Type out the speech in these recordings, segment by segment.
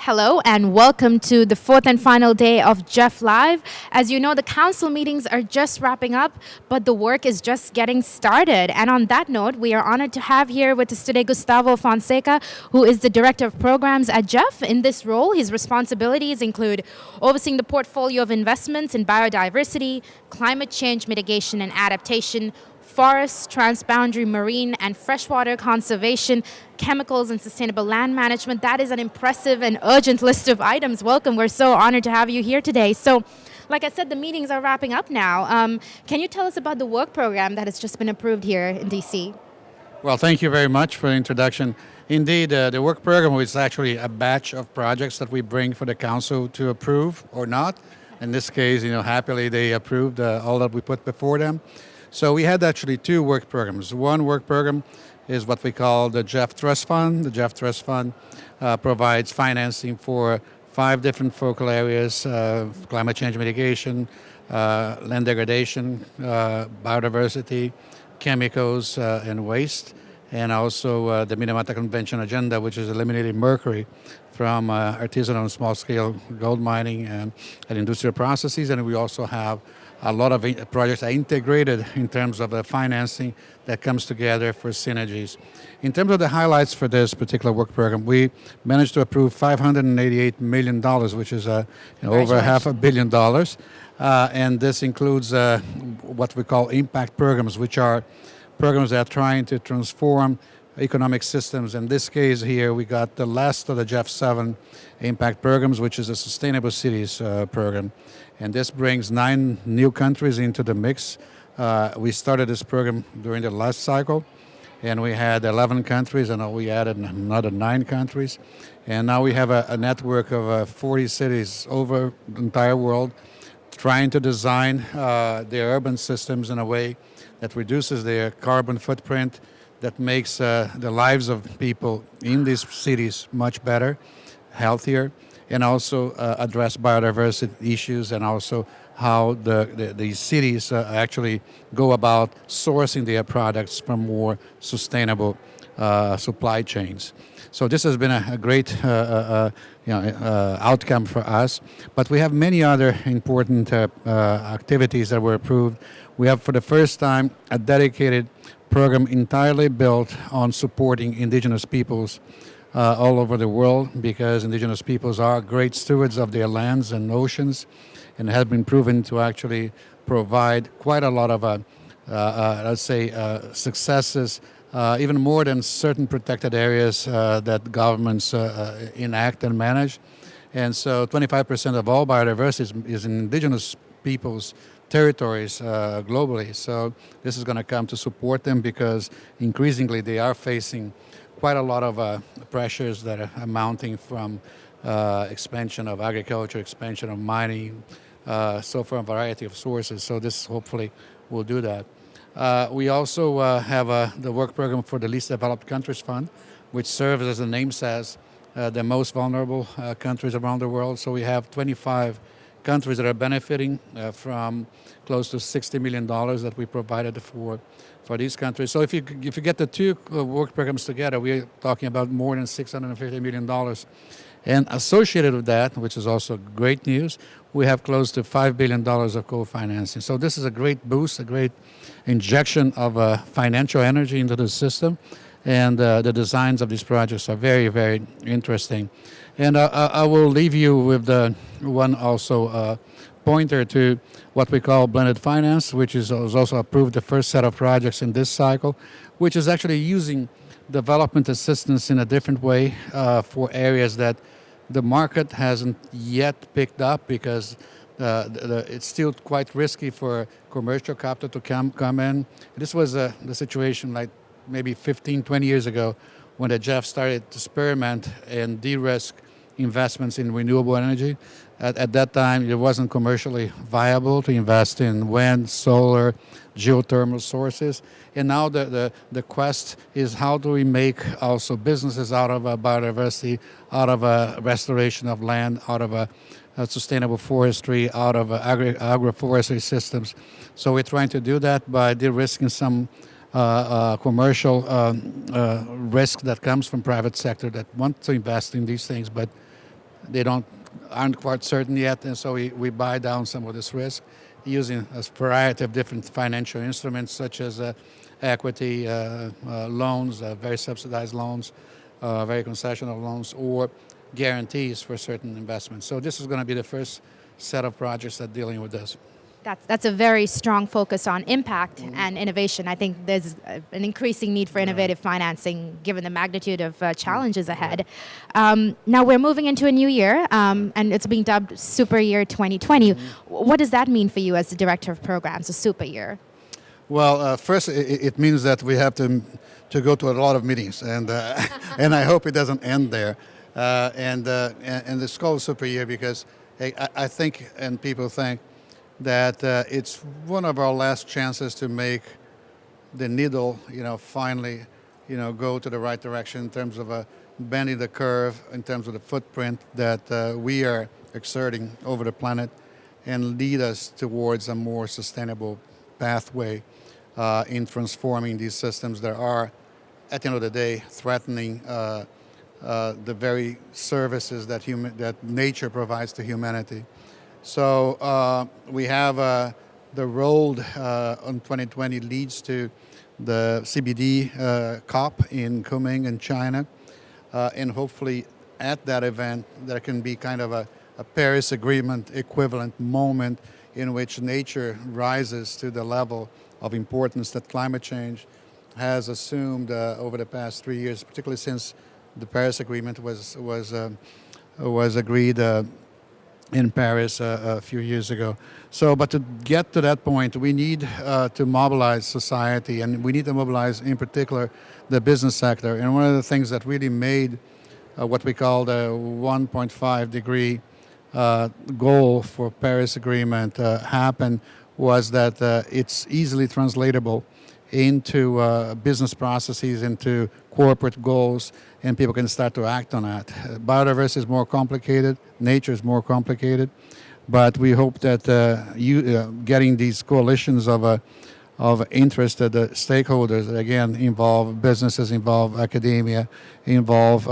Hello and welcome to the fourth and final day of GEF Live. As you know, the council meetings are just wrapping up, but the work is just getting started. And on that note, we are honored to have here with us today Gustavo Fonseca, who is the Director of Programs at GEF. In this role, his responsibilities include overseeing the portfolio of investments in biodiversity, climate change mitigation and adaptation, forests, transboundary marine and freshwater conservation, chemicals and sustainable land management. That is an impressive and urgent list of items. Welcome. We're so honored to have you here today. So, like I said, the meetings are wrapping up now. Can you tell us about the work program that has just been approved here in DC? Well, thank you very much for the introduction. Indeed, the work program is actually a batch of projects that we bring for the council to approve or not. In this case, happily they approved all that we put before them. So we had actually two work programs. One work program is what we call the GEF Trust Fund. The GEF Trust Fund provides financing for 5 different focal areas: climate change mitigation, land degradation, biodiversity, chemicals and waste, and also the Minamata Convention agenda, which is eliminating mercury from artisanal and small-scale gold mining and industrial processes. And we also have a lot of projects are integrated in terms of the financing that comes together for synergies. In terms of the highlights for this particular work program, we managed to approve $588 million, which is over $500 million. And this includes what we call impact programs, which are programs that are trying to transform economic systems. In this case here, we got the last of the GEF 7 impact programs, which is a Sustainable Cities program. And this brings 9 new countries into the mix. We started this program during the last cycle, and we had 11 countries, and we added another 9 countries. And now we have a network of 40 cities over the entire world trying to design their urban systems in a way that reduces their carbon footprint, that makes the lives of people in these cities much better, healthier, and also address biodiversity issues, and also how these cities actually go about sourcing their products from more sustainable supply chains. So this has been a great outcome for us. But we have many other important activities that were approved. We have, for the first time, a dedicated program entirely built on supporting indigenous peoples all over the world, because indigenous peoples are great stewards of their lands and oceans, and have been proven to actually provide quite a lot of, successes, even more than certain protected areas that governments enact and manage. And so 25% of all biodiversity is in indigenous peoples' territories globally. So this is going to come to support them, because increasingly they are facing quite a lot of pressures that are mounting from expansion of agriculture, expansion of mining, so from a variety of sources. So this hopefully will do that. We also have the work program for the Least Developed Countries Fund, which serves, as the name says, the most vulnerable countries around the world. So we have 25 countries that are benefiting from close to $60 million that we provided for these countries. So if you get the two work programs together, we're talking about more than $650 million. And associated with that, which is also great news, we have close to $5 billion of co-financing. So this is a great boost, a great injection of financial energy into the system. And the designs of these projects are very, very interesting. And I will leave you with the one also pointer to what we call blended finance, which was also approved the first set of projects in this cycle, which is actually using development assistance in a different way for areas that the market hasn't yet picked up, because it's still quite risky for commercial capital to come in. This was the situation like maybe 15, 20 years ago, when the GEF started to experiment and de-risk investments in renewable energy. At that time, it wasn't commercially viable to invest in wind, solar, geothermal sources. And now the quest is, how do we make also businesses out of biodiversity, out of a restoration of land, out of a sustainable forestry, out of agroforestry systems. So we're trying to do that by de-risking some commercial risk that comes from private sector that want to invest in these things, but they aren't quite certain yet, and so we buy down some of this risk using a variety of different financial instruments such as equity, loans, very subsidized loans, very concessional loans, or guarantees for certain investments. So this is going to be the first set of projects that dealing with this. That's a very strong focus on impact and innovation. I think there's an increasing need for innovative financing given the magnitude of challenges ahead. Now we're moving into a new year, and it's being dubbed Super Year 2020. What does that mean for you as the Director of Programs, a super year? Well, first, it means that we have to go to a lot of meetings, and and I hope it doesn't end there. And it's called Super Year because I think, and people think, that it's one of our last chances to make the needle, finally, go to the right direction in terms of bending the curve, in terms of the footprint that we are exerting over the planet, and lead us towards a more sustainable pathway in transforming these systems that are, at the end of the day, threatening the very services that nature provides to humanity. So we have the road on 2020 leads to the CBD COP in Kunming in China, and hopefully at that event there can be kind of a Paris Agreement equivalent moment in which nature rises to the level of importance that climate change has assumed over the past 3 years, particularly since the Paris Agreement was agreed in Paris a few years ago. So, but to get to that point, we need to mobilize society, and we need to mobilize, in particular, the business sector. And one of the things that really made what we call the 1.5 degree goal for Paris Agreement happen was that it's easily translatable into business processes, into corporate goals, and people can start to act on that. Biodiversity is more complicated, nature is more complicated, but we hope that getting these coalitions of interested stakeholders that again involve businesses, involve academia, involve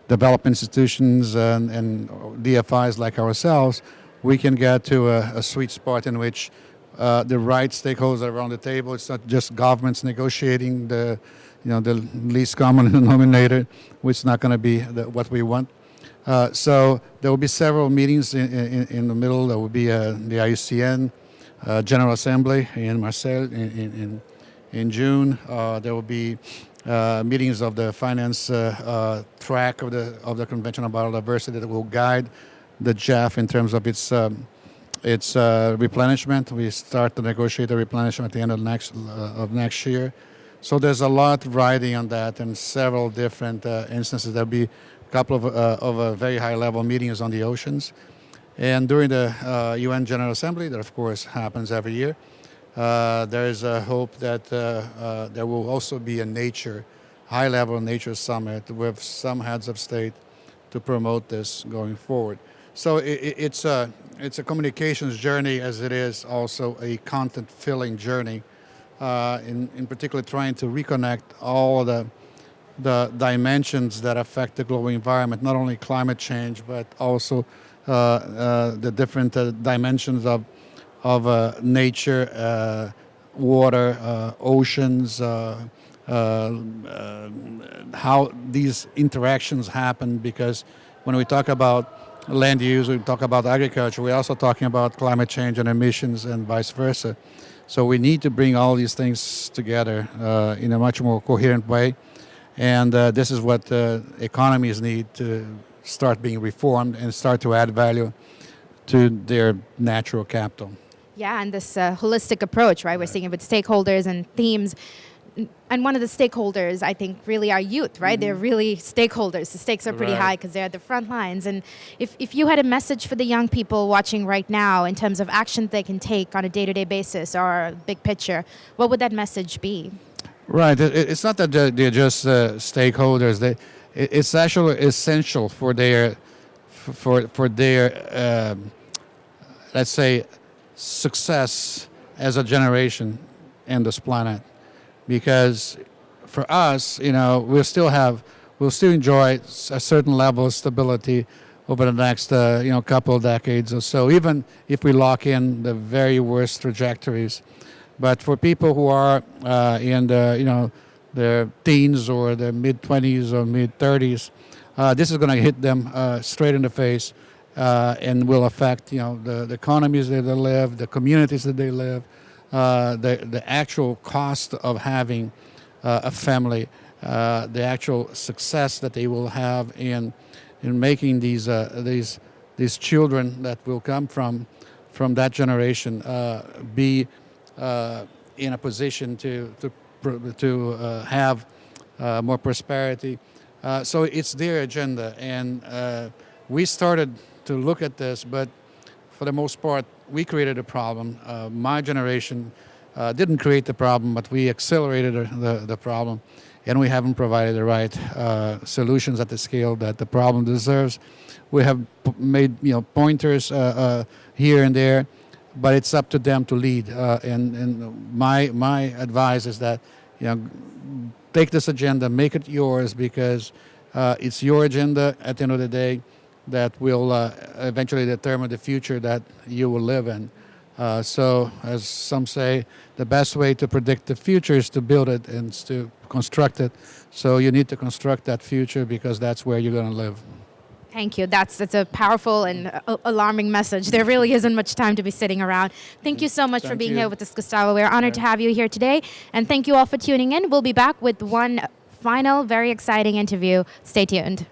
development institutions and DFIs like ourselves, we can get to a sweet spot in which the right stakeholders are around the table. It's not just governments negotiating the least common denominator, which is not going to be what we want. So there will be several meetings in the middle. There will be the IUCN General Assembly in Marseille in June. There will be meetings of the finance track of the Convention on Biodiversity that will guide the GEF in terms of its replenishment. We start to negotiate the replenishment at the end of next year. So there's a lot riding on that, and several different instances. There'll be a couple of very high-level meetings on the oceans. And during the UN General Assembly, that of course happens every year, there is a hope that there will also be a high-level nature summit with some heads of state to promote this going forward. So it's a communications journey as it is also a content-filling journey, in particular trying to reconnect all the dimensions that affect the global environment, not only climate change, but also the different dimensions of nature, water, oceans, how these interactions happen, because when we talk about land use, we talk about agriculture, we're also talking about climate change and emissions and vice versa. So we need to bring all these things together in a much more coherent way. And this is what economies need to start being reformed and start to add value to their natural capital. Yeah, and this holistic approach, right? We're seeing it with stakeholders and themes. And one of the stakeholders, I think, really are youth, right? Mm-hmm. They're really stakeholders. The stakes are pretty high because they're at the front lines. And if you had a message for the young people watching right now in terms of action they can take on a day-to-day basis or big picture, what would that message be? Right. It's not that they're just stakeholders. It's actually essential for their, let's say, success as a generation in this planet. Because for us, we still have we'll still enjoy a certain level of stability over the next couple of decades or so, even if we lock in the very worst trajectories. But for people who are in their teens or their mid-20s or mid-30s, this is going to hit them straight in the face and will affect the economies that they live, the communities that they live, the actual cost of having a family, the actual success that they will have in making these children that will come from that generation be in a position to have more prosperity. So it's their agenda, and we started to look at this, but for the most part, we created a problem. My generation didn't create the problem, but we accelerated the problem, and we haven't provided the right solutions at the scale that the problem deserves. We have made pointers here and there, but it's up to them to lead. And my advice is that take this agenda, make it yours, because it's your agenda at the end of the day that will eventually determine the future that you will live in. So, as some say, the best way to predict the future is to build it and to construct it. So you need to construct that future, because that's where you're going to live. Thank you. That's a powerful and alarming message. There really isn't much time to be sitting around. Thank you so much for being here with us, Gustavo. We're honored to have you here today. And thank you all for tuning in. We'll be back with one final, very exciting interview. Stay tuned.